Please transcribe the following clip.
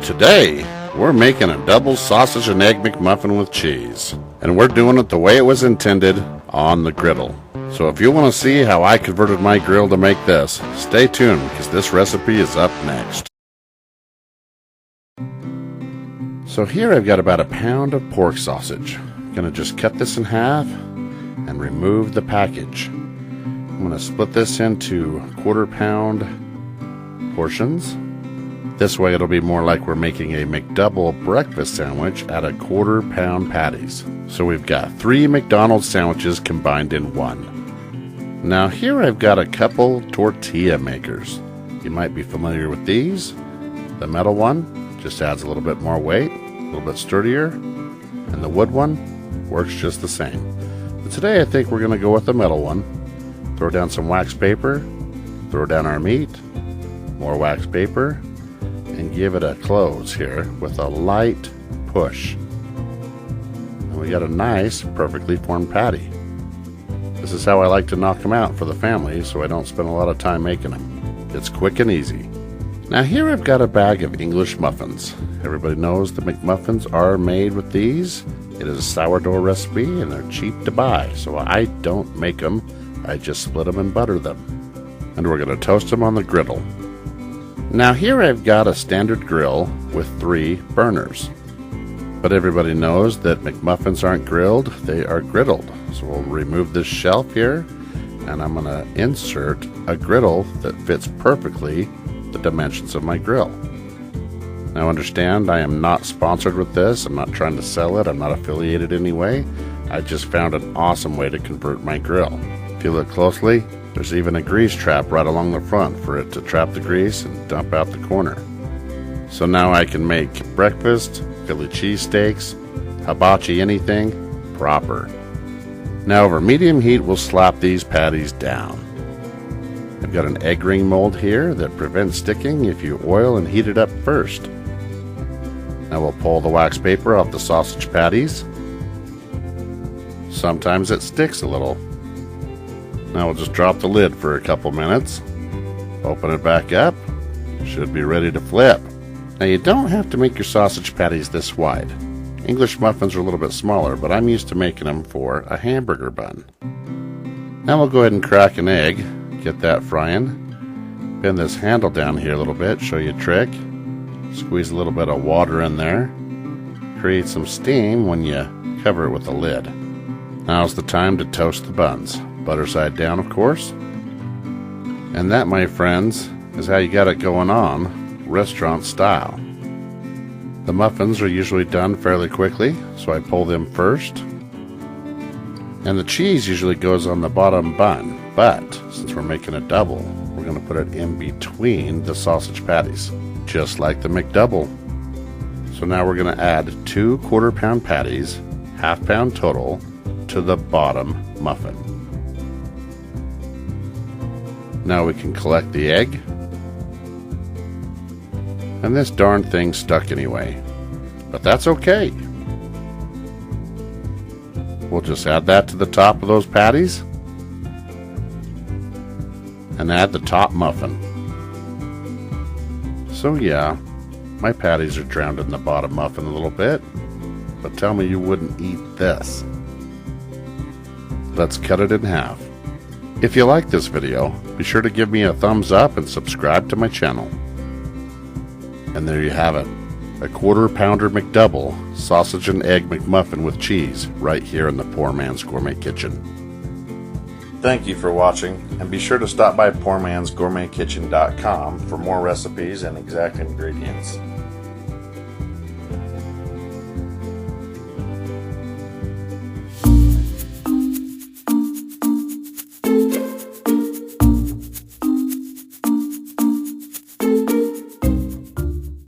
Today, we're making a double sausage and egg McMuffin with cheese. And we're doing it the way it was intended, on the griddle. So if you want to see how I converted my grill to make this, stay tuned because this recipe is up next. So here I've got about a pound of pork sausage. I'm going to just cut this in half and remove the package. I'm going to split this into 1/4 pound portions. This way it'll be more like we're making a McDouble breakfast sandwich at a 1/4 pound patties. So we've got 3 McDonald's sandwiches combined in one. Now here I've got a couple tortilla makers. You might be familiar with these. The metal one just adds a little bit more weight, a little bit sturdier, and the wood one works just the same. But today I think we're going to go with the metal one. Throw down some wax paper, throw down our meat, more wax paper, and give it a close here with a light push. And we got a nice, perfectly formed patty. This is how I like to knock them out for the family so I don't spend a lot of time making them. It's quick and easy. Now here I've got a bag of English muffins. Everybody knows the McMuffins are made with these. It is a sourdough recipe and they're cheap to buy, so I don't make them. I just split them and butter them. And we're going to toast them on the griddle. Now here I've got a standard grill with 3 burners. But everybody knows that McMuffins aren't grilled, they are griddled. So we'll remove this shelf here, and I'm going to insert a griddle that fits perfectly the dimensions of my grill. Now understand, I am not sponsored with this, I'm not trying to sell it, I'm not affiliated in any way. I just found an awesome way to convert my grill. If you look closely, there's even a grease trap right along the front for it to trap the grease and dump out the corner. So now I can make breakfast, Philly cheesesteaks, hibachi anything, proper. Now over medium heat we'll slap these patties down. I've got an egg ring mold here that prevents sticking if you oil and heat it up first. Now we'll pull the wax paper off the sausage patties. Sometimes it sticks a little. Now we'll just drop the lid for a couple minutes. Open it back up. Should be ready to flip. Now you don't have to make your sausage patties this wide. English muffins are a little bit smaller, but I'm used to making them for a hamburger bun. Now we'll go ahead and crack an egg. Get that frying. Bend this handle down here a little bit, show you a trick. Squeeze a little bit of water in there. Create some steam when you cover it with a lid. Now's the time to toast the buns. Butter side down, of course. And that, my friends, is how you got it going on, restaurant style. The muffins are usually done fairly quickly, so I pull them first. And the cheese usually goes on the bottom bun, but since we're making a double, we're going to put it in between the sausage patties, just like the McDouble. So now we're going to add 2 1/4 pound patties, 1/2 pound total, to the bottom muffin. Now we can collect the egg. And this darn thing's stuck anyway, but that's okay. We'll just add that to the top of those patties and add the top muffin. So yeah, my patties are drowned in the bottom muffin a little bit, but tell me you wouldn't eat this. Let's cut it in half. If you like this video, be sure to give me a thumbs up and subscribe to my channel. And there you have it, a 1/4 pounder McDouble sausage and egg McMuffin with cheese right here in the Poor Man's Gourmet kitchen. Thank you for watching, and be sure to stop by PoorMansGourmetKitchen.com for more recipes and exact ingredients.